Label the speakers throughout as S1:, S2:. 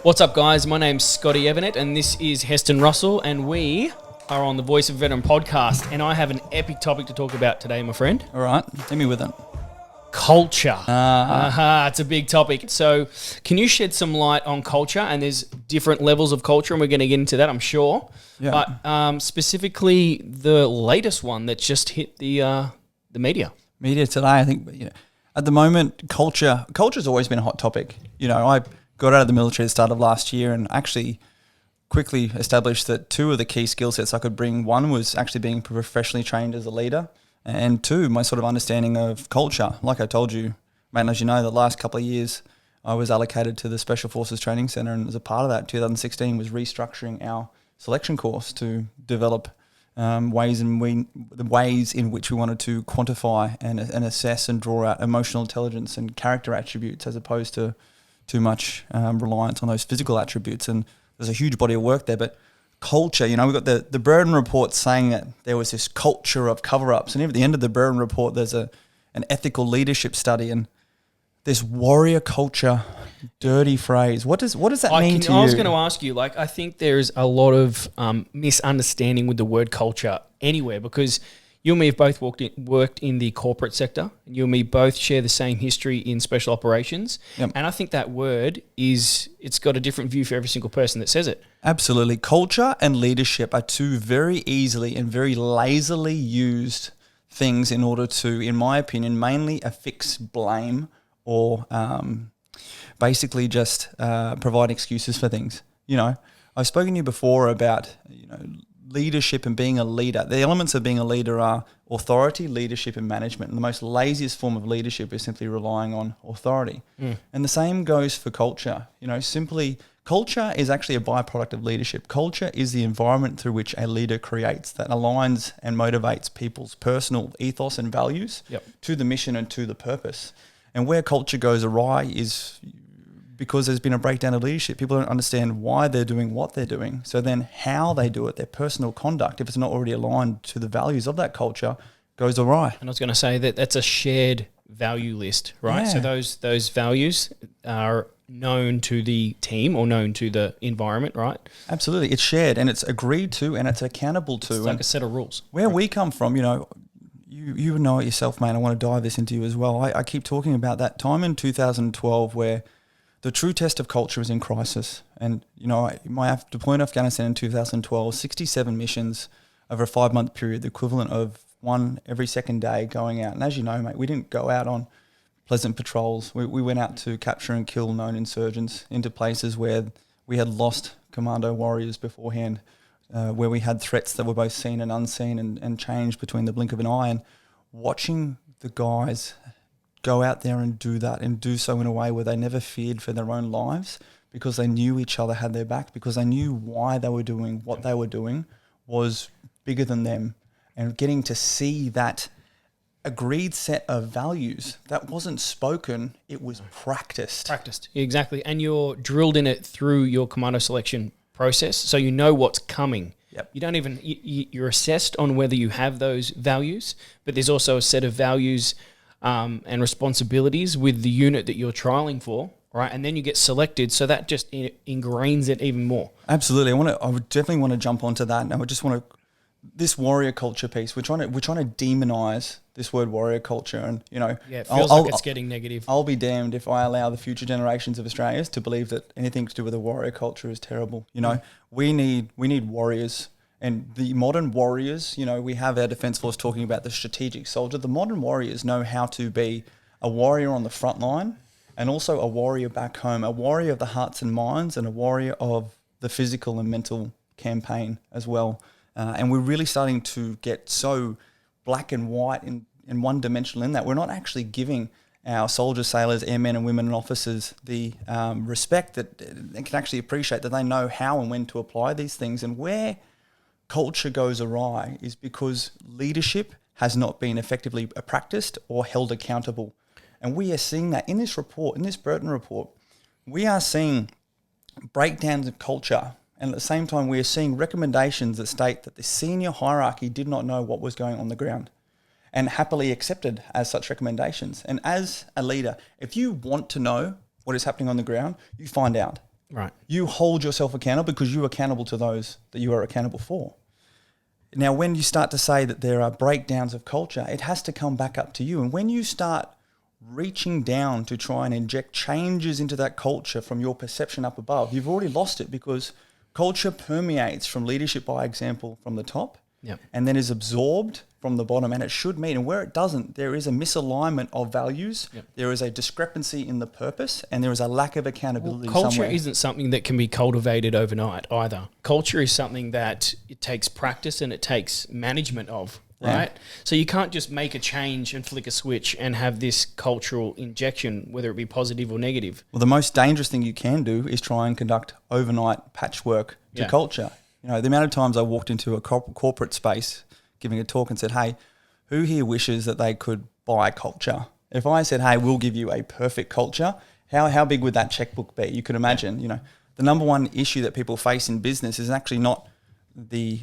S1: What's up, guys? My name's Scotty I, and this is Heston Russell, and we are on the Voice of a Veteran podcast, and I have an epic topic to talk about today, my friend.
S2: All right, hit me with it.
S1: Culture. It's a big topic. So can you shed some light on culture? And there's different levels of culture, and we're going to get into that, I'm sure.
S2: Yeah.
S1: But specifically the latest one that's just hit the media.
S2: Media today, I think, at the moment, culture's always been a hot topic. I got out of the military at the start of last year and actually quickly established that two of the key skill sets I could bring. One was actually being professionally trained as a leader, and two, my sort of understanding of culture. Like I told you, mate, as you know, the last couple of years I was allocated to the Special Forces Training Centre, and as a part of that, 2016 was restructuring our selection course to develop ways in which we wanted to quantify and assess and draw out emotional intelligence and character attributes, as opposed to too much reliance on those physical attributes. And there's a huge body of work there. But culture, we've got the Burden Report saying that there was this culture of cover-ups. And even at the end of the Burden Report, there's an ethical leadership study. And this warrior culture, dirty phrase, what does that mean to you?
S1: I was going to ask you, I think there's a lot of misunderstanding with the word culture anywhere, because you and me have both worked in the corporate sector, and you and me both share the same history in special operations.
S2: Yep.
S1: And I think that word it's got a different view for every single person that says it.
S2: Absolutely. Culture and leadership are two very easily and very lazily used things in order to, in my opinion, mainly affix blame or basically just provide excuses for things. I've spoken to you before about, leadership and being a leader. The elements of being a leader are authority, leadership, and management. And the most laziest form of leadership is simply relying on authority. And the same goes for culture. Simply culture is actually a byproduct of leadership. Culture is the environment through which a leader creates that aligns and motivates people's personal ethos and values to the mission and to the purpose. And where culture goes awry is because there's been a breakdown of leadership. People don't understand why they're doing what they're doing. So then how they do it, their personal conduct, if it's not already aligned to the values of that culture, goes awry.
S1: And I was going to say that's a shared value list, right?
S2: Yeah.
S1: So those values are known to the team or known to the environment, right?
S2: Absolutely. It's shared and it's agreed to and it's accountable to.
S1: It's like a set of rules.
S2: Where we come from, you know it yourself, mate. I want to dive this into you as well. I keep talking about that time in 2012 where the true test of culture is in crisis. And, my deployment to Afghanistan in 2012, 67 missions over a 5-month period, the equivalent of one every second day going out. And as you know, mate, we didn't go out on pleasant patrols. We went out to capture and kill known insurgents into places where we had lost commando warriors beforehand, where we had threats that were both seen and unseen and changed between the blink of an eye. And watching the guys go out there and do that and do so in a way where they never feared for their own lives because they knew each other had their back, because they knew why they were doing what they were doing was bigger than them. And getting to see that agreed set of values that wasn't spoken, it was practiced.
S1: Exactly. And you're drilled in it through your commando selection process, so you know what's coming.
S2: Yep.
S1: You don't even, you're assessed on whether you have those values, but there's also a set of values and responsibilities with the unit that you're trialing for, right? And then you get selected, so that just ingrains it even more.
S2: Absolutely. I would definitely want to jump onto that, and I would just want to, this warrior culture piece. We're trying to demonize this word warrior culture, and
S1: it feels like it's getting negative.
S2: I'll be damned if I allow the future generations of Australians to believe that anything to do with a warrior culture is terrible. We need warriors. And the modern warriors, we have our Defence Force talking about the strategic soldier. The modern warriors know how to be a warrior on the front line and also a warrior back home, a warrior of the hearts and minds and a warrior of the physical and mental campaign as well. And we're really starting to get so black and white and one-dimensional in that. We're not actually giving our soldiers, sailors, airmen and women and officers the respect that they can actually appreciate, that they know how and when to apply these things. And where culture goes awry is because leadership has not been effectively practiced or held accountable. And we are seeing that in this report, in this Burton report. We are seeing breakdowns of culture, and at the same time we are seeing recommendations that state that the senior hierarchy did not know what was going on the ground and happily accepted as such recommendations. And as a leader, if you want to know what is happening on the ground, you find out.
S1: Right.
S2: You hold yourself accountable because you're accountable to those that you are accountable for. Now, when you start to say that there are breakdowns of culture, it has to come back up to you. And when you start reaching down to try and inject changes into that culture from your perception up above, you've already lost it, because culture permeates from leadership by example from the top,
S1: Yep.
S2: and then is absorbed from the bottom, and it should meet. And where it doesn't, there is a misalignment of values,
S1: Yep.
S2: there is a discrepancy in the purpose, and there is a lack of accountability
S1: Culture
S2: somewhere.
S1: isn't something that can be cultivated overnight either. Culture is something that it takes practice and it takes management of, right?
S2: Yeah.
S1: So you can't just make a change and flick a switch and have this cultural injection, whether it be positive or negative.
S2: Well, the most dangerous thing you can do is try and conduct overnight patchwork to
S1: Yeah.
S2: culture. You know, the amount of times I walked into a corporate space giving a talk and said, hey, who here wishes that they could buy culture? If I said, hey, we'll give you a perfect culture, how big would that checkbook be? You could imagine, you know, the number one issue that people face in business is actually not the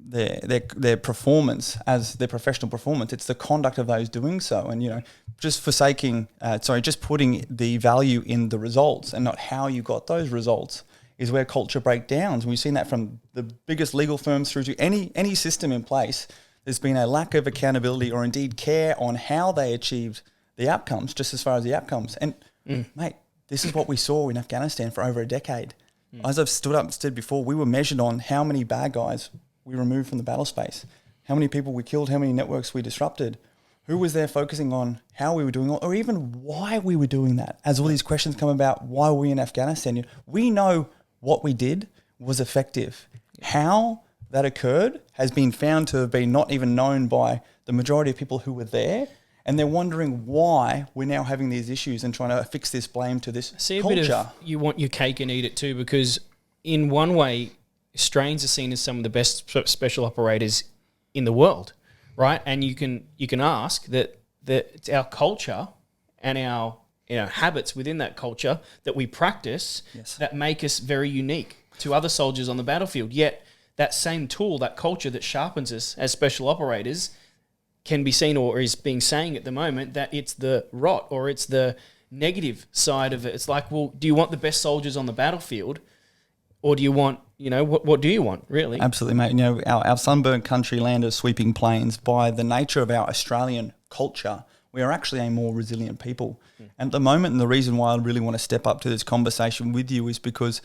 S2: their performance as their professional performance. It's the conduct of those doing so. And, you know, just just putting the value in the results and not how you got those results is where culture breakdowns. We've seen that from the biggest legal firms through to any system in place. There's been a lack of accountability or indeed care on how they achieved the outcomes, just as far as the outcomes. And mate, this is what we saw in Afghanistan for over a decade. As I've stood up and said before, we were measured on how many bad guys we removed from the battle space, how many people we killed, how many networks we disrupted, who was there focusing on how we were doing, or even why we were doing that. As all these questions come about, why were we in Afghanistan? We know what we did was effective. How that occurred has been found to have been not even known by the majority of people who were there, and they're wondering why we're now having these issues and trying to fix this blame to this
S1: See,
S2: culture.
S1: a bit of you want your cake and eat it too, because in one way, Australians are seen as some of the best special operators in the world, right? And you can ask that it's our culture and our habits within that culture that we practice that make us very unique to other soldiers on the battlefield. Yet that same tool, that culture that sharpens us as special operators, can be seen or is being saying at the moment that it's the rot or it's the negative side of it. It's like, well, do you want the best soldiers on the battlefield, or do you want, what do you want, really?
S2: Absolutely, mate. You know, our sunburnt country, land of sweeping plains, by the nature of our Australian culture, we are actually a more resilient people. And at the moment, and the reason why I really want to step up to this conversation with you is because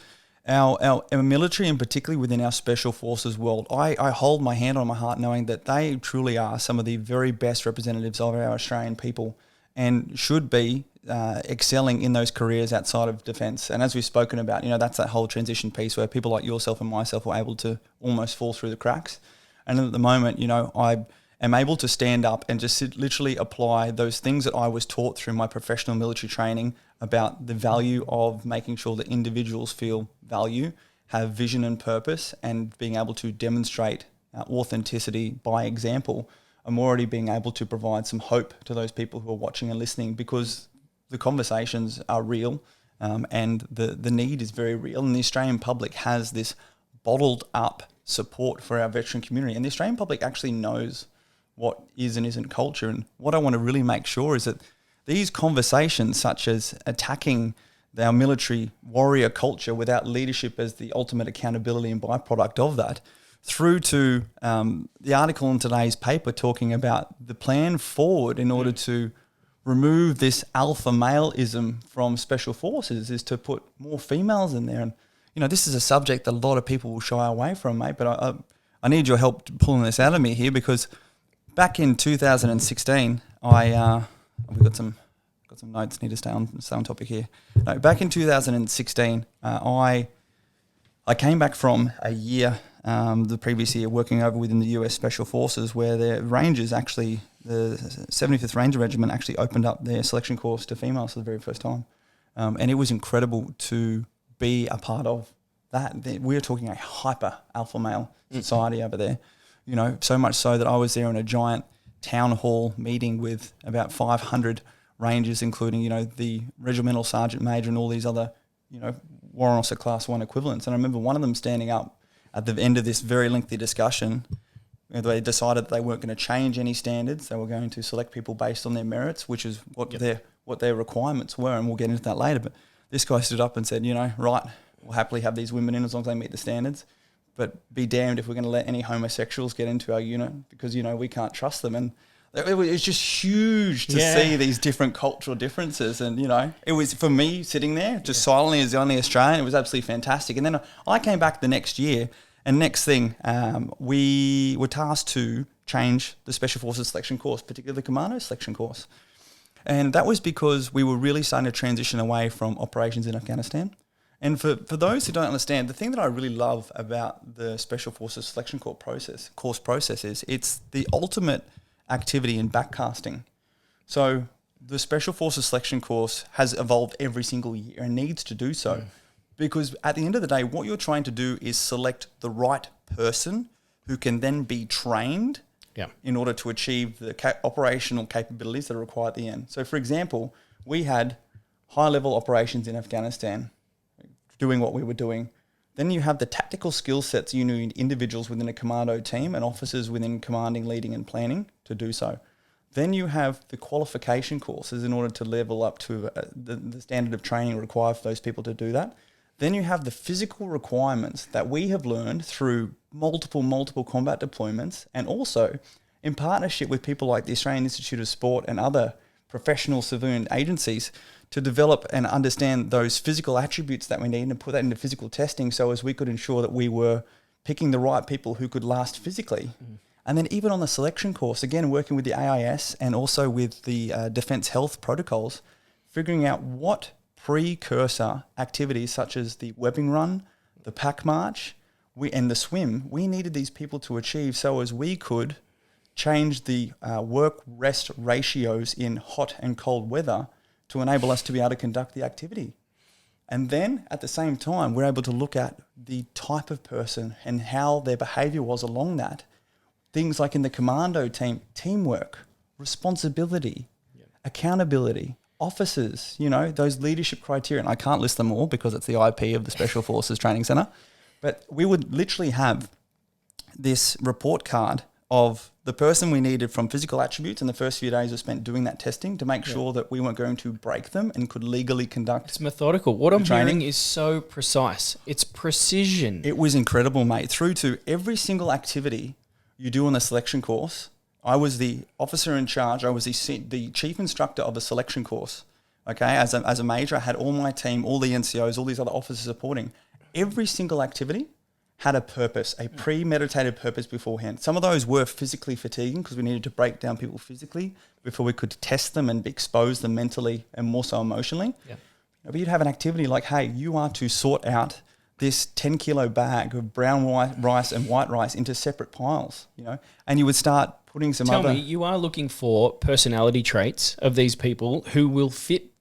S2: our military, and particularly within our special forces world, I hold my hand on my heart knowing that they truly are some of the very best representatives of our Australian people and should be excelling in those careers outside of defence. And as we've spoken about, that's that whole transition piece where people like yourself and myself were able to almost fall through the cracks. And at the moment, I am able to stand up and just literally apply those things that I was taught through my professional military training about the value of making sure that individuals feel value, have vision and purpose, and being able to demonstrate authenticity by example. I'm already being able to provide some hope to those people who are watching and listening, because the conversations are real, and the need is very real. And the Australian public has this bottled up support for our veteran community. And the Australian public actually knows what is and isn't culture. And what I want to really make sure is that these conversations, such as attacking our military warrior culture without leadership as the ultimate accountability and byproduct of that, through to the article in today's paper talking about the plan forward in order to remove this alpha maleism from special forces, is to put more females in there. And, this is a subject that a lot of people will shy away from, mate, but I need your help pulling this out of me here, because back in 2016, we've got some notes, need to stay on topic here. No, back in 2016, I came back from a year, the previous year, working over within the US Special Forces, where the Rangers actually, the 75th Ranger Regiment actually opened up their selection course to females for the very first time. And it was incredible to be a part of that. We're talking a hyper alpha male society over there, so much so that I was there in a giant town hall meeting with about 500 Rangers, including, the regimental sergeant major and all these other, Warrant Officer Class 1 equivalents. And I remember one of them standing up at the end of this very lengthy discussion. They decided that they weren't going to change any standards. They were going to select people based on their merits, which is what their requirements were, and we'll get into that later. But this guy stood up and said, right, we'll happily have these women in as long as they meet the standards, but be damned if we're going to let any homosexuals get into our unit because, we can't trust them. And it's just huge to see these different cultural differences. And, it was, for me, sitting there just silently as the only Australian, it was absolutely fantastic. And then I came back the next year, and next thing, we were tasked to change the Special Forces selection course, particularly the Commando selection course. And that was because we were really starting to transition away from operations in Afghanistan. And for those who don't understand, the thing that I really love about the Special Forces selection course process is it's the ultimate activity in backcasting. So the Special Forces selection course has evolved every single year and needs to do so. Because at the end of the day, what you're trying to do is select the right person who can then be trained in order to achieve the operational capabilities that are required at the end. So, for example, we had high-level operations in Afghanistan doing what we were doing. Then you have the tactical skill sets you need individuals within a commando team and officers within commanding, leading and planning to do so. Then you have the qualification courses in order to level up to the standard of training required for those people to do that. Then you have the physical requirements that we have learned through multiple combat deployments, and also in partnership with people like the Australian Institute of Sport and other professional civilian agencies to develop and understand those physical attributes that we need and put that into physical testing so as we could ensure that we were picking the right people who could last physically. And then even on the selection course, again, working with the AIS and also with the Defence Health protocols, figuring out what precursor activities such as the webbing run, the pack march, and the swim, we needed these people to achieve so as we could change the work-rest ratios in hot and cold weather to enable us to be able to conduct the activity. And then at the same time, we're able to look at the type of person and how their behaviour was along that. Things like in the commando team, teamwork, responsibility, accountability, officers, those leadership criteria. And I can't list them all because it's the IP of the Special Forces Training Centre. But we would literally have this report card of the person we needed from physical attributes, and the first few days were spent doing that testing to make sure that we weren't going to break them and could legally conduct.
S1: It's methodical. What I'm hearing is so precise. It's precision.
S2: It was incredible, mate. Through to every single activity you do on the selection course. I was the officer in charge. I was the chief instructor of the selection course. Okay, as a major, I had all my team, all the NCOs, all these other officers supporting. Every single activity had a purpose, a premeditated purpose beforehand. Some of those were physically fatiguing because we needed to break down people physically before we could test them and expose them mentally and more so emotionally. Yeah. But you'd have an activity like, hey, you are to sort out this 10-kilo bag of brown rice and white rice into separate piles, and you would start putting some
S1: Tell me, you are looking for personality traits of these people who will fit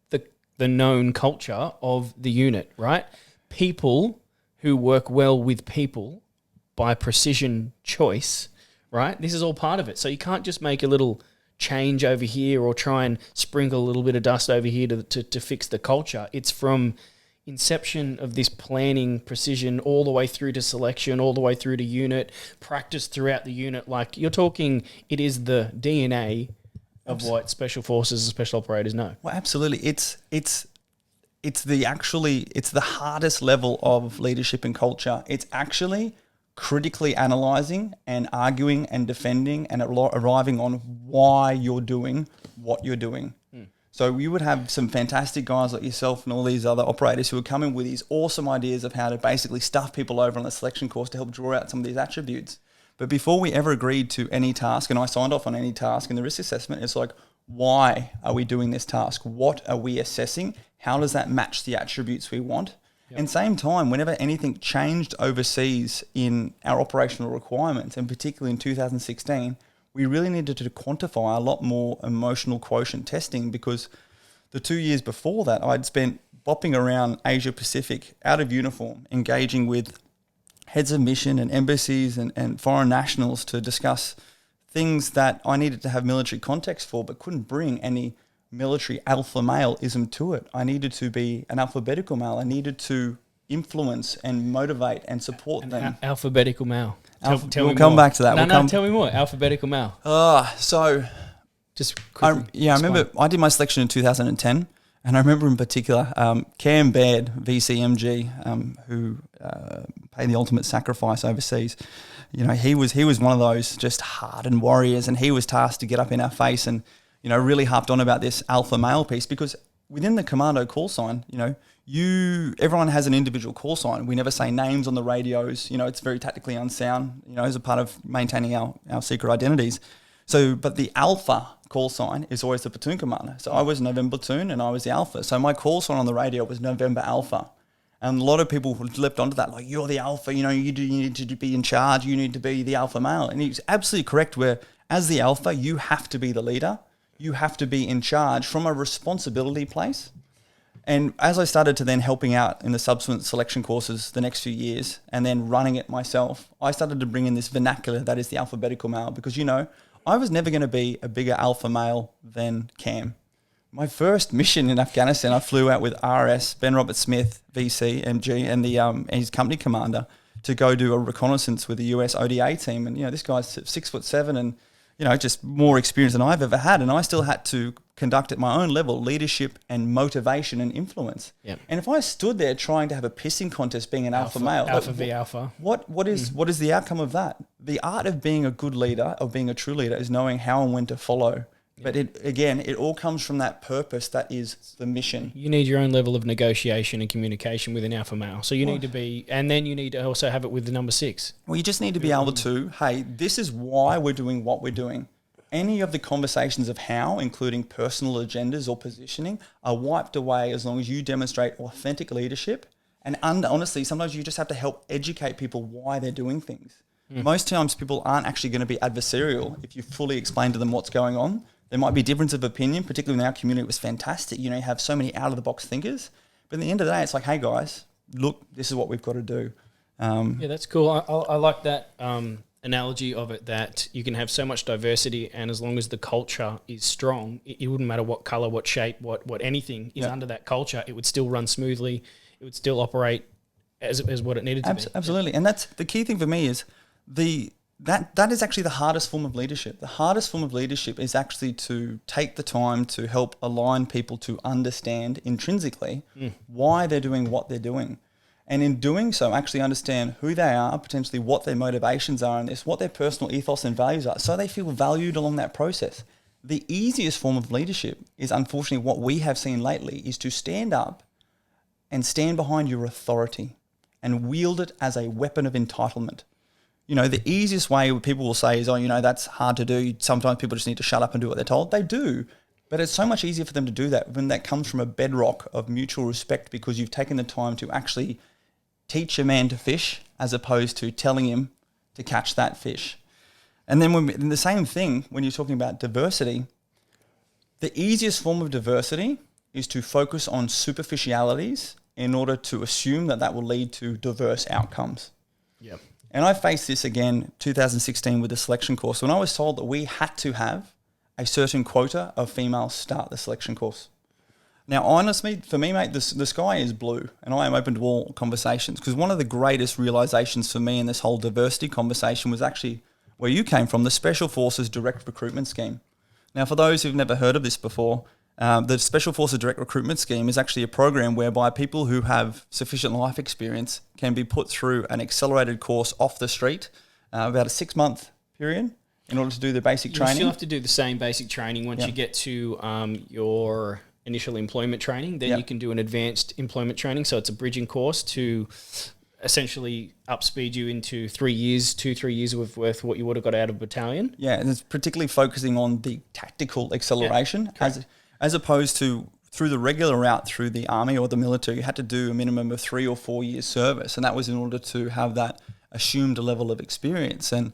S1: the known culture of the unit, right? People who work well with people by precision choice, right? This is all part of it. So you can't just make a little change over here or try and sprinkle a little bit of dust over here to fix the culture. It's from inception of this planning precision all the way through to selection, all the way through to unit, practice throughout the unit. Like you're talking, it is the DNA of what special forces and special operators know.
S2: Well, absolutely. It's the hardest level of leadership and culture. It's actually critically analysing and arguing and defending and arriving on why you're doing what you're doing. So you would have some fantastic guys like yourself and all these other operators who would come in with these awesome ideas of how to basically stuff people over on the selection course to help draw out some of these attributes. But before we ever agreed to any task, and I signed off on any task in the risk assessment, it's like, why are we doing this task? What are we assessing? How does that match the attributes we want? Yep. And same time, whenever anything changed overseas in our operational requirements, and particularly in 2016, we really needed to quantify a lot more emotional quotient testing because the 2 years before that, I'd spent bopping around Asia Pacific out of uniform, engaging with heads of mission and embassies and foreign nationals to discuss things that I needed to have military context for, but couldn't bring any military alpha male-ism to it. I needed to be an alphabetical male. I needed to influence and motivate and support them.
S1: Alphabetical male. Tell me
S2: we'll come
S1: more.
S2: back to that.
S1: Tell me more. Alphabetical male.
S2: So
S1: just quickly.
S2: I remember I did my selection in 2010, And I remember in particular, Cam Baird, VCMG, who paid the ultimate sacrifice overseas. He was one of those just hardened warriors, and he was tasked to get up in our face and, really harped on about this alpha male piece, because within the commando call sign, everyone has an individual call sign. We never say names on the radios. It's very tactically unsound, as a part of maintaining our secret identities. So, but the alpha call sign is always the platoon commander. So I was November platoon and I was the alpha. So my call sign on the radio was November Alpha. And a lot of people leapt onto that, like, you're the alpha, you need to be in charge, you need to be the alpha male. And he's absolutely correct, where as the alpha, you have to be the leader. You have to be in charge from a responsibility place. And as I started to then helping out in the subsequent selection courses the next few years and then running it myself, I started to bring in this vernacular that is the alphabetical male, because, I was never going to be a bigger alpha male than Cam. My first mission in Afghanistan, I flew out with RS, Ben Robert Smith, VC, MG, and his company commander to go do a reconnaissance with the US ODA team. And, this guy's 6'7" and, just more experience than I've ever had. And I still had to conduct at my own level leadership and motivation and influence.
S1: Yep.
S2: And if I stood there trying to have a pissing contest being an alpha male,
S1: alpha v alpha,
S2: what is the outcome of that? The art of being a good leader, of being a true leader, is knowing how and when to follow. But it all comes from that purpose that is the mission.
S1: You need your own level of negotiation and communication with an alpha male. So you need to be, and then you need to also have it with the number 6.
S2: Well, you just need to be able to, hey, this is why we're doing what we're doing. Any of the conversations of how, including personal agendas or positioning, are wiped away as long as you demonstrate authentic leadership. And honestly, sometimes you just have to help educate people why they're doing things. Most times people aren't actually going to be adversarial if you fully explain to them what's going on. There might be difference of opinion, particularly in our community. It was fantastic. You have so many out-of-the-box thinkers. But at the end of the day, it's like, hey, guys, look, this is what we've got to do.
S1: Yeah, that's cool. I like that analogy of it, that you can have so much diversity, and as long as the culture is strong, it wouldn't matter what color, what shape, what anything is under that culture, it would still run smoothly. It would still operate as what it needed to be.
S2: Absolutely. And that's the key thing for me is that is actually the hardest form of leadership. The hardest form of leadership is actually to take the time to help align people to understand intrinsically why they're doing what they're doing. And in doing so, actually understand who they are, potentially what their motivations are in this, what their personal ethos and values are, so they feel valued along that process. The easiest form of leadership is, unfortunately, what we have seen lately, is to stand up and stand behind your authority and wield it as a weapon of entitlement. The easiest way people will say is, that's hard to do. Sometimes people just need to shut up and do what they're told. They do. But it's so much easier for them to do that when that comes from a bedrock of mutual respect, because you've taken the time to actually teach a man to fish as opposed to telling him to catch that fish. And then the same thing when you're talking about diversity, the easiest form of diversity is to focus on superficialities in order to assume that will lead to diverse outcomes.
S1: Yep.
S2: And I faced this again 2016 with the selection course, when I was told that we had to have a certain quota of females start the selection course. Now, honestly, for me, mate, the sky is blue, and I am open to all conversations, because one of the greatest realizations for me in this whole diversity conversation was actually where you came from, the Special Forces Direct Recruitment Scheme. Now, for those who've never heard of this before, the Special Forces Direct Recruitment Scheme is actually a program whereby people who have sufficient life experience can be put through an accelerated course off the street, about a 6-month period, in order to do the basic training.
S1: You still have to do the same basic training once you get to your initial employment training. Then you can do an advanced employment training. So it's a bridging course to essentially upspeed you into 3 years, 2-3 years worth what you would have got out of battalion.
S2: Yeah, and it's particularly focusing on the tactical acceleration as opposed to through the regular route through the army or the military. You had to do a minimum of 3 or 4 years service, and that was in order to have that assumed level of experience. And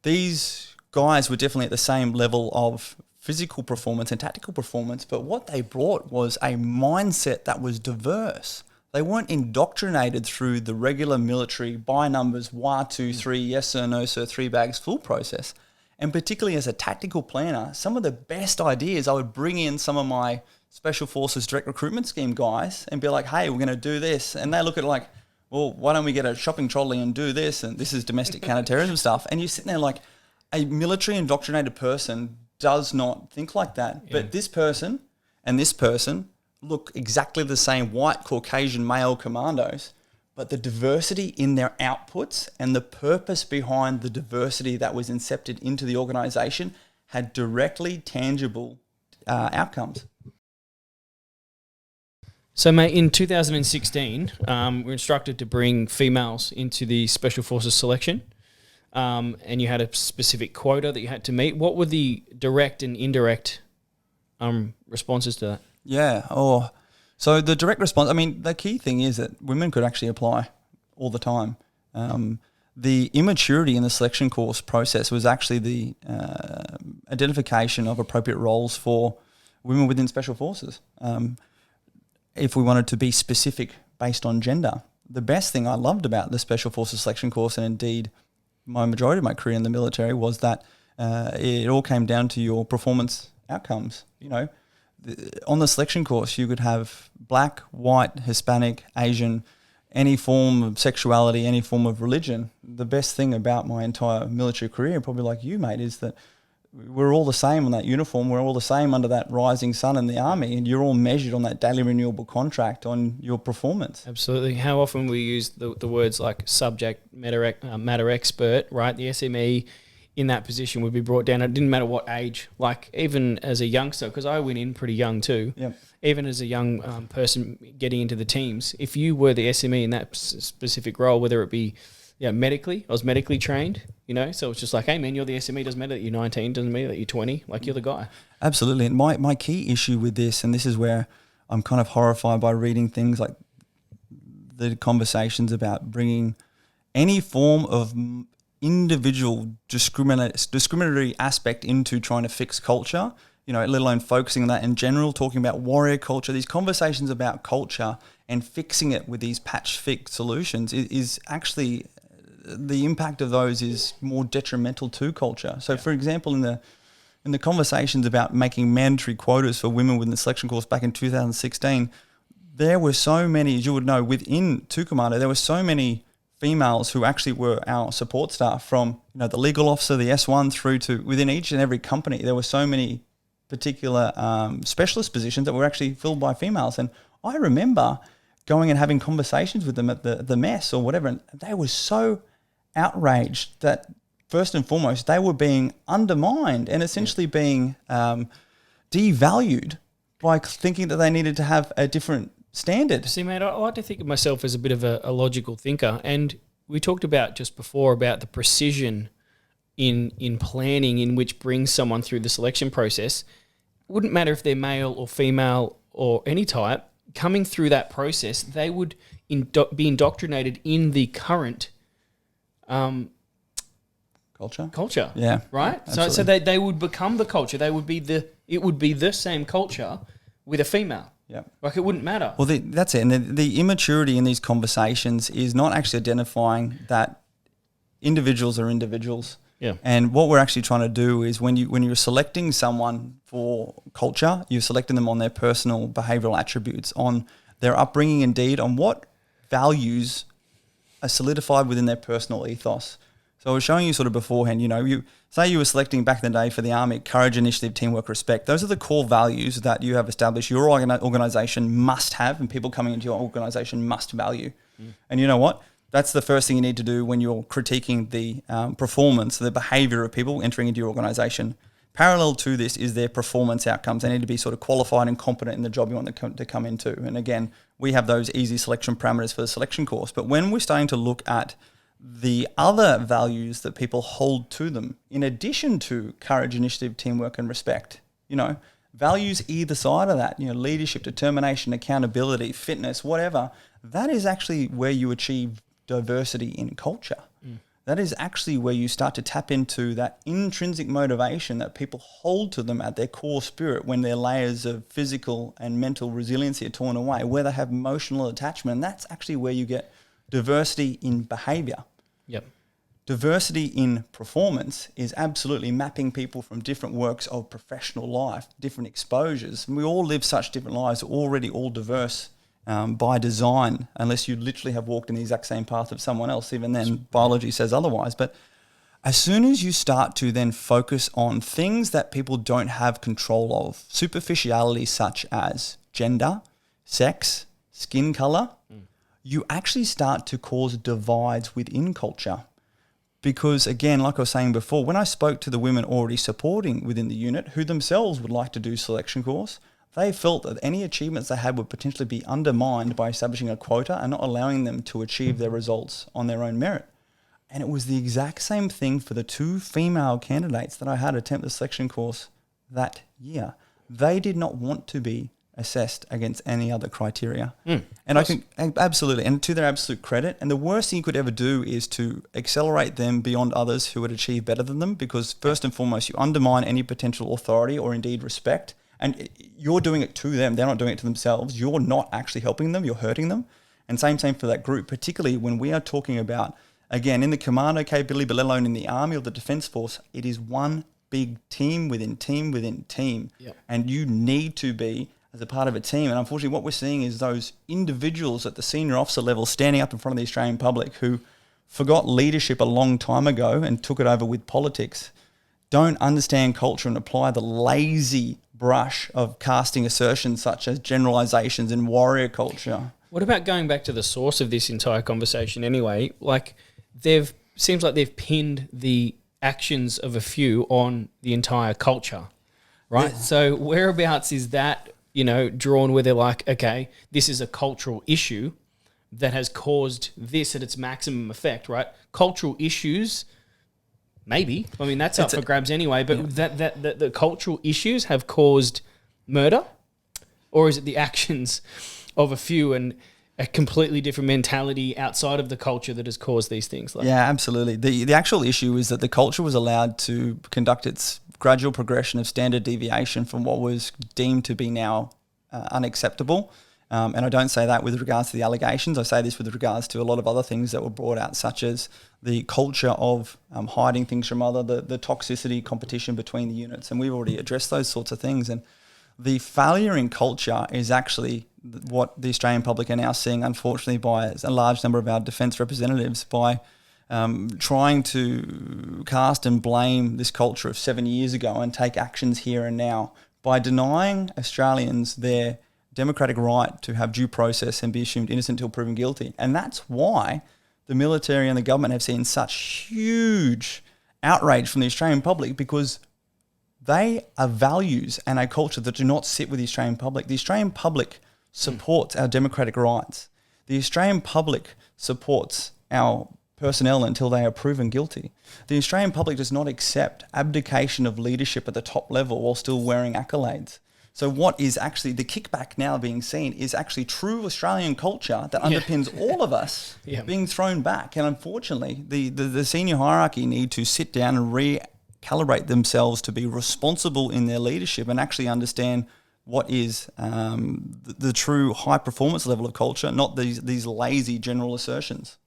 S2: these guys were definitely at the same level of physical performance and tactical performance, but what they brought was a mindset that was diverse. They weren't indoctrinated through the regular military by numbers, 1, 2, 3, yes sir, no sir, 3 bags full process. And particularly as a tactical planner, some of the best ideas, I would bring in some of my Special Forces Direct Recruitment Scheme guys and be like, hey, we're going to do this. And they look at it like, well, why don't we get a shopping trolley and do this? And this is domestic counterterrorism stuff. And you're sitting there like, a military indoctrinated person does not think like that. Yeah. But this person and this person look exactly the same, white Caucasian male commandos, but the diversity in their outputs and the purpose behind the diversity that was incepted into the organization had directly tangible outcomes.
S1: So, mate, in 2016, we're instructed to bring females into the Special Forces selection, and you had a specific quota that you had to meet. What were the direct and indirect responses to that?
S2: Yeah. So the direct response, I mean, the key thing is that women could actually apply all the time. The immaturity in the selection course process was actually the identification of appropriate roles for women within Special Forces. If we wanted to be specific based on gender, the best thing I loved about the Special Forces selection course, and indeed my majority of my career in the military, was that it all came down to your performance outcomes. You know, on the selection course, you could have black, white, Hispanic, Asian, any form of sexuality, any form of religion. The best thing about my entire military career, probably like you, mate, is that we're all the same on that uniform. We're all the same under that rising sun in the army, and you're all measured on that daily renewable contract on your performance.
S1: Absolutely. How often we use the words like subject matter expert, right? The SME in that position would be brought down. It didn't matter what age, like even as a youngster, because I went in pretty young too.
S2: Yep.
S1: Even as a young person getting into the teams, if you were the SME in that specific role, whether it be medically, I was medically trained, so it's just like, hey man, you're the SME, doesn't matter that you're 19, doesn't matter that you're 20, like you're the guy.
S2: Absolutely. And my key issue with this, and this is where I'm kind of horrified by reading things like the conversations about bringing any form of individual discriminatory aspect into trying to fix culture, let alone focusing on that in general, talking about warrior culture, these conversations about culture and fixing it with these patch fix solutions is actually, the impact of those is more detrimental to culture. So for example, in the conversations about making mandatory quotas for women within the selection course back in 2016, there were so many, as you would know, within Two Commando, there were so many females who actually were our support staff, from the legal officer, the S1, through to within each and every company. There were so many particular specialist positions that were actually filled by females. And I remember going and having conversations with them at the mess or whatever, and they were so outraged that first and foremost they were being undermined and essentially being devalued by thinking that they needed to have a different standard.
S1: See, mate, I like to think of myself as a bit of a logical thinker, and we talked about just before about the precision in planning in which brings someone through the selection process. It wouldn't matter if they're male or female or any type. Coming through that process, they would be indoctrinated in the current culture.
S2: Yeah.
S1: Right?
S2: Absolutely.
S1: So they would become the culture. It would be the same culture with a female.
S2: Yeah.
S1: Like, it wouldn't matter.
S2: Well, that's it. And the immaturity in these conversations is not actually identifying that individuals are individuals.
S1: Yeah.
S2: And what we're actually trying to do is when you're selecting someone for culture, you're selecting them on their personal behavioral attributes, on their upbringing, indeed, on what values are solidified within their personal ethos. So I was showing you sort of beforehand, you say you were selecting back in the day for the Army, courage, initiative, teamwork, respect. Those are the core values that you have established your organisation must have, and people coming into your organisation must value. And you know what? That's the first thing you need to do when you're critiquing the performance, the behaviour of people entering into your organisation. Parallel to this is their performance outcomes. They need to be sort of qualified and competent in the job you want to come into. And again, we have those easy selection parameters for the selection course. But when we're starting to look at the other values that people hold to them, in addition to courage, initiative, teamwork, and respect, values either side of that, leadership, determination, accountability, fitness, whatever, that is actually where you achieve diversity in culture. That is actually where you start to tap into that intrinsic motivation that people hold to them at their core spirit when their layers of physical and mental resiliency are torn away, where they have emotional attachment. And that's actually where you get diversity in behavior.
S1: Yep.
S2: Diversity in performance is absolutely mapping people from different works of professional life, different exposures. And we all live such different lives, already all diverse by design, unless you literally have walked in the exact same path of someone else. Even then, biology says otherwise. But as soon as you start to then focus on things that people don't have control of, superficialities such as gender, sex, skin color, you actually start to cause divides within culture. Because again, like I was saying before, when I spoke to the women already supporting within the unit who themselves would like to do selection course, they felt that any achievements they had would potentially be undermined by establishing a quota and not allowing them to achieve their results on their own merit. And it was the exact same thing for the 2 female candidates that I had attempt the selection course that year. They did not want to be assessed against any other criteria. And I think absolutely, and to their absolute credit, and the worst thing you could ever do is to accelerate them beyond others who would achieve better than them, because first and foremost, you undermine any potential authority or indeed respect, and you're doing it to them. They're not doing it to themselves. You're not actually helping them. You're hurting them. And same for that group, particularly when we are talking about, again, in the commando capability, but let alone in the Army or the Defence Force, it is one big team within team within team.
S1: Yep.
S2: And you need to be as a part of a team. And unfortunately, what we're seeing is those individuals at the senior officer level standing up in front of the Australian public who forgot leadership a long time ago and took it over with politics, don't understand culture and apply the lazy brush of casting assertions such as generalizations and warrior culture.
S1: What about going back to the source of this entire conversation anyway? Like, seems like they've pinned the actions of a few on the entire culture, right? Yeah. So whereabouts is that, drawn where they're like, okay, this is a cultural issue that has caused this at its maximum effect, right? Cultural issues, maybe. I mean, that's up for grabs anyway, but that the cultural issues have caused murder? Or is it the actions of a few and a completely different mentality outside of the culture that has caused these things?
S2: Yeah, absolutely. The actual issue is that the culture was allowed to conduct its gradual progression of standard deviation from what was deemed to be now unacceptable. And I don't say that with regards to the allegations. I say this with regards to a lot of other things that were brought out, such as the culture of hiding things from the toxicity competition between the units. And we've already addressed those sorts of things. And the failure in culture is actually what the Australian public are now seeing, unfortunately, by a large number of our defence representatives, by trying to cast and blame this culture of 7 years ago and take actions here and now, by denying Australians their democratic right to have due process and be assumed innocent until proven guilty. And that's why the military and the government have seen such huge outrage from the Australian public, because they are values and a culture that do not sit with the Australian public. The Australian public supports our democratic rights. The Australian public supports our personnel until they are proven guilty. The Australian public does not accept abdication of leadership at the top level while still wearing accolades. So what is actually the kickback now being seen is actually true Australian culture that underpins all of us being thrown back. And unfortunately, the senior hierarchy need to sit down and recalibrate themselves to be responsible in their leadership and actually understand what is the true high performance level of culture, not these lazy general assertions.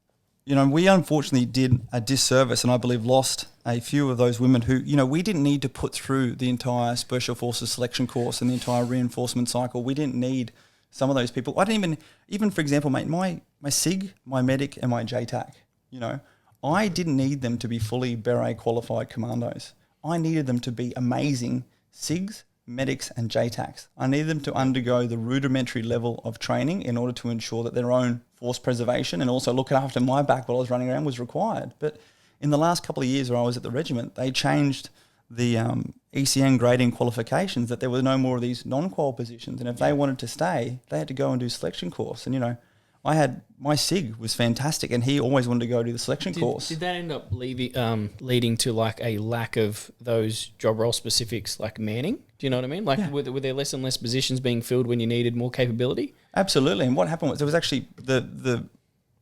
S2: We unfortunately did a disservice and I believe lost a few of those women who, we didn't need to put through the entire Special Forces selection course and the entire reinforcement cycle. We didn't need some of those people. I didn't even for example, mate, my SIG, my medic and my JTAC, I didn't need them to be fully beret qualified commandos. I needed them to be amazing SIGs, medics and JTACs. I needed them to undergo the rudimentary level of training in order to ensure that their own force preservation and also looking after my back while I was running around was required. But in the last couple of years where I was at the regiment, they changed the ECN grading qualifications that there were no more of these non-qual positions. And if they wanted to stay, they had to go and do selection course. And, I had my SIG was fantastic and he always wanted to go do the selection course.
S1: Did that end up leading to like a lack of those job role specifics like manning? Do you know what I mean? Like were there less and less positions being filled when you needed more capability?
S2: Absolutely. And what happened was there was actually the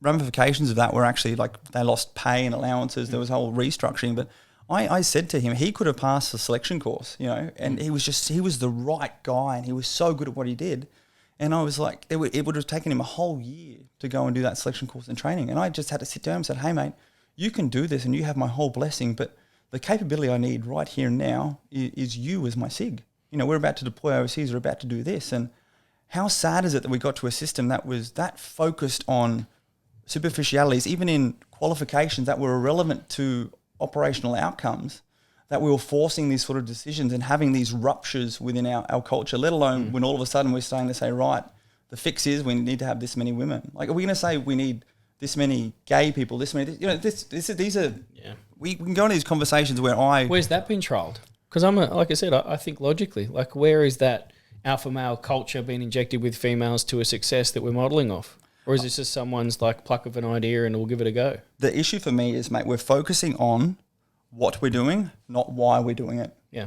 S2: ramifications of that were actually like they lost pay and allowances. There was a whole restructuring. But I said to him, he could have passed the selection course, and he was the right guy and he was so good at what he did. And I was like, it would have taken him a whole year to go and do that selection course and training. And I just had to sit down and said, hey, mate, you can do this and you have my whole blessing, but the capability I need right here and now is you as my SIG. We're about to deploy overseas, we're about to do this. And how sad is it that we got to a system that was that focused on superficialities, even in qualifications that were irrelevant to operational outcomes, that we were forcing these sort of decisions and having these ruptures within our culture, let alone when all of a sudden we're starting to say, right, the fix is we need to have this many women. Like, are we going to say we need this many gay people, these are, we can go into these conversations where
S1: Where's that been trialled? Because like I said, I think logically, like where is that alpha male culture being injected with females to a success that we're modelling off? Or is this just someone's like pluck of an idea and we'll give it a go?
S2: The issue for me is, mate, we're focusing on what we're doing, not why we're doing it.
S1: Yeah.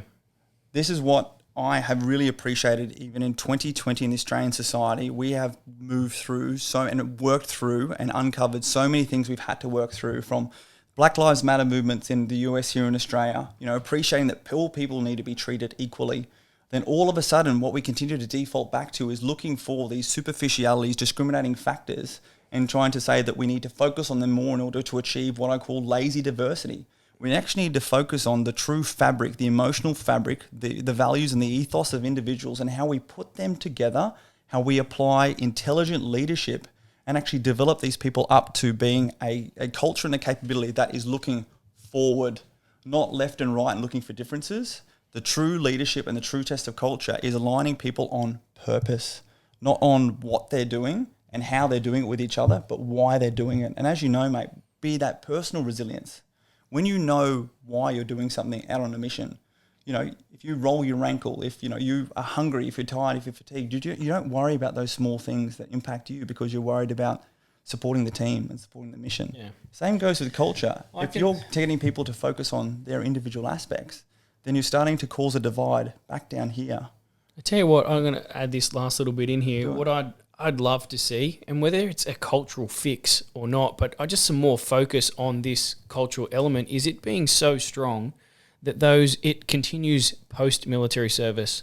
S2: This is what I have really appreciated even in 2020 in the Australian society. We have moved through and worked through and uncovered so many things we've had to work through, from Black Lives Matter movements in the US, here in Australia, appreciating that all people need to be treated equally. Then all of a sudden what we continue to default back to is looking for these superficialities, discriminating factors, and trying to say that we need to focus on them more in order to achieve what I call lazy diversity. We actually need to focus on the true fabric, the emotional fabric, the values and the ethos of individuals, and how we put them together, how we apply intelligent leadership and actually develop these people up to being a culture and a capability that is looking forward, not left and right and looking for differences. The true leadership and the true test of culture is aligning people on purpose, not on what they're doing and how they're doing it with each other, but why they're doing it. And as you know, mate, be that personal resilience. When you know why you're doing something out on a mission, if you roll your ankle, if you are hungry, if you're tired, if you're fatigued, you don't worry about those small things that impact you, because you're worried about supporting the team and supporting the mission.
S1: Yeah.
S2: Same goes with culture. If you're getting people to focus on their individual aspects, then you're starting to cause a divide back down here.
S1: I tell you what, I'm going to add this last little bit in here. What I'd love to see, and whether it's a cultural fix or not, but I just some more focus on this cultural element, is it being so strong that it continues post-military service.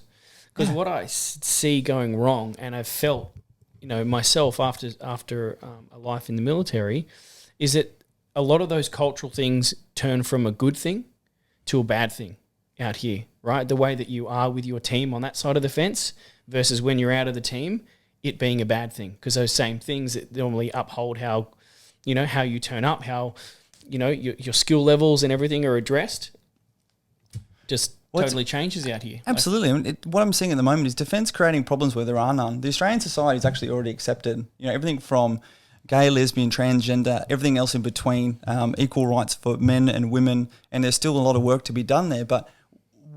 S1: Because what I see going wrong, and I've felt, myself after a life in the military, is that a lot of those cultural things turn from a good thing to a bad thing out here, right? The way that you are with your team on that side of the fence versus when you're out of the team, it being a bad thing, because those same things that normally uphold how you turn up, how, your skill levels and everything are addressed, just totally changes out here.
S2: Absolutely. What I'm seeing at the moment is defence creating problems where there are none. The Australian society has actually already accepted, everything from gay, lesbian, transgender, everything else in between, equal rights for men and women, and there's still a lot of work to be done there. But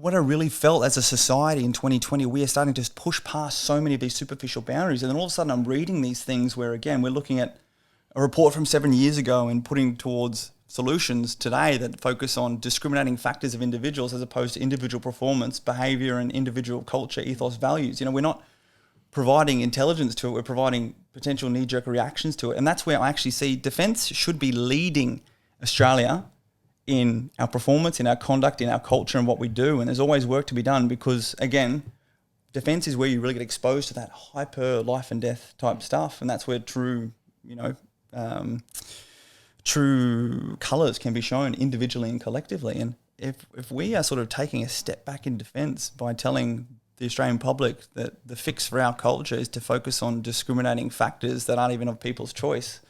S2: what I really felt as a society in 2020, we are starting to push past so many of these superficial boundaries. And then all of a sudden I'm reading these things where, again, we're looking at a report from 7 years ago and putting towards solutions today that focus on discriminating factors of individuals as opposed to individual performance, behaviour and individual culture, ethos, values. We're not providing intelligence to it, we're providing potential knee-jerk reactions to it. And that's where I actually see defence should be leading Australia in our performance, in our conduct, in our culture and what we do. And there's always work to be done because, again, defence is where you really get exposed to that hyper life and death type stuff. And that's where true colours can be shown individually and collectively. And if we are sort of taking a step back in defence by telling the Australian public that the fix for our culture is to focus on discriminating factors that aren't even of people's choice,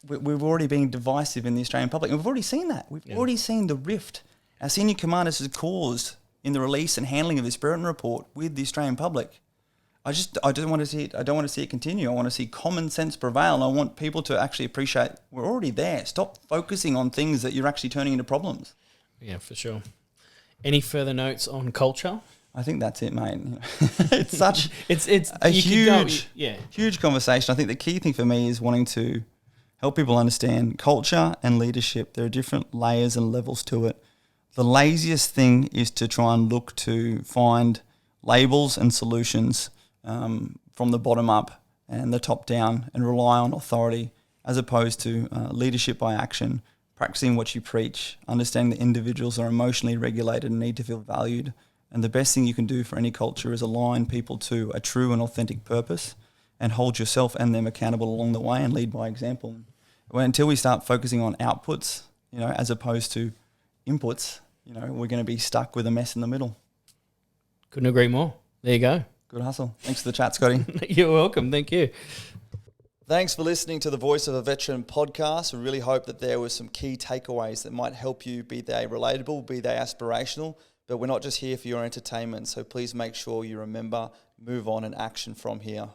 S2: we've already been divisive in the Australian public. And we've already seen that. We've already seen the rift our senior commanders have caused in the release and handling of this Brereton report with the Australian public. I don't want to see it. I don't want to see it continue. I want to see common sense prevail. And I want people to actually appreciate we're already there. Stop focusing on things that you're actually turning into problems.
S1: Yeah, for sure. Any further notes on culture?
S2: I think that's it, mate. It's such
S1: it's
S2: a huge conversation. I think the key thing for me is wanting to help people understand culture and leadership. There are different layers and levels to it. The laziest thing is to try and look to find labels and solutions from the bottom up and the top down and rely on authority as opposed to leadership by action, practicing what you preach, understanding that individuals are emotionally regulated and need to feel valued. And the best thing you can do for any culture is align people to a true and authentic purpose and hold yourself and them accountable along the way and lead by example. Until we start focusing on outputs, as opposed to inputs, we're going to be stuck with a mess in the middle.
S1: Couldn't agree more. There you go.
S2: Good hustle. Thanks for the chat, Scotty.
S1: You're welcome. Thank you.
S2: Thanks for listening to the Voice of a Veteran podcast. We really hope that there were some key takeaways that might help you, be they relatable, be they aspirational. But we're not just here for your entertainment, so please make sure you remember, move on and action from here.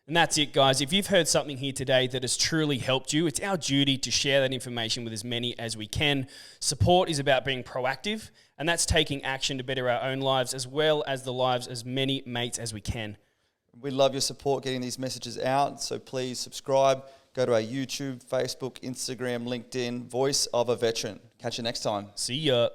S1: And that's it, guys. If you've heard something here today that has truly helped you, it's our duty to share that information with as many as we can. Support is about being proactive, and that's taking action to better our own lives as well as the lives as many mates as we can.
S2: We love your support getting these messages out, so please subscribe. Go to our YouTube, Facebook, Instagram, LinkedIn, Voice of a Veteran. Catch you next time.
S1: See ya.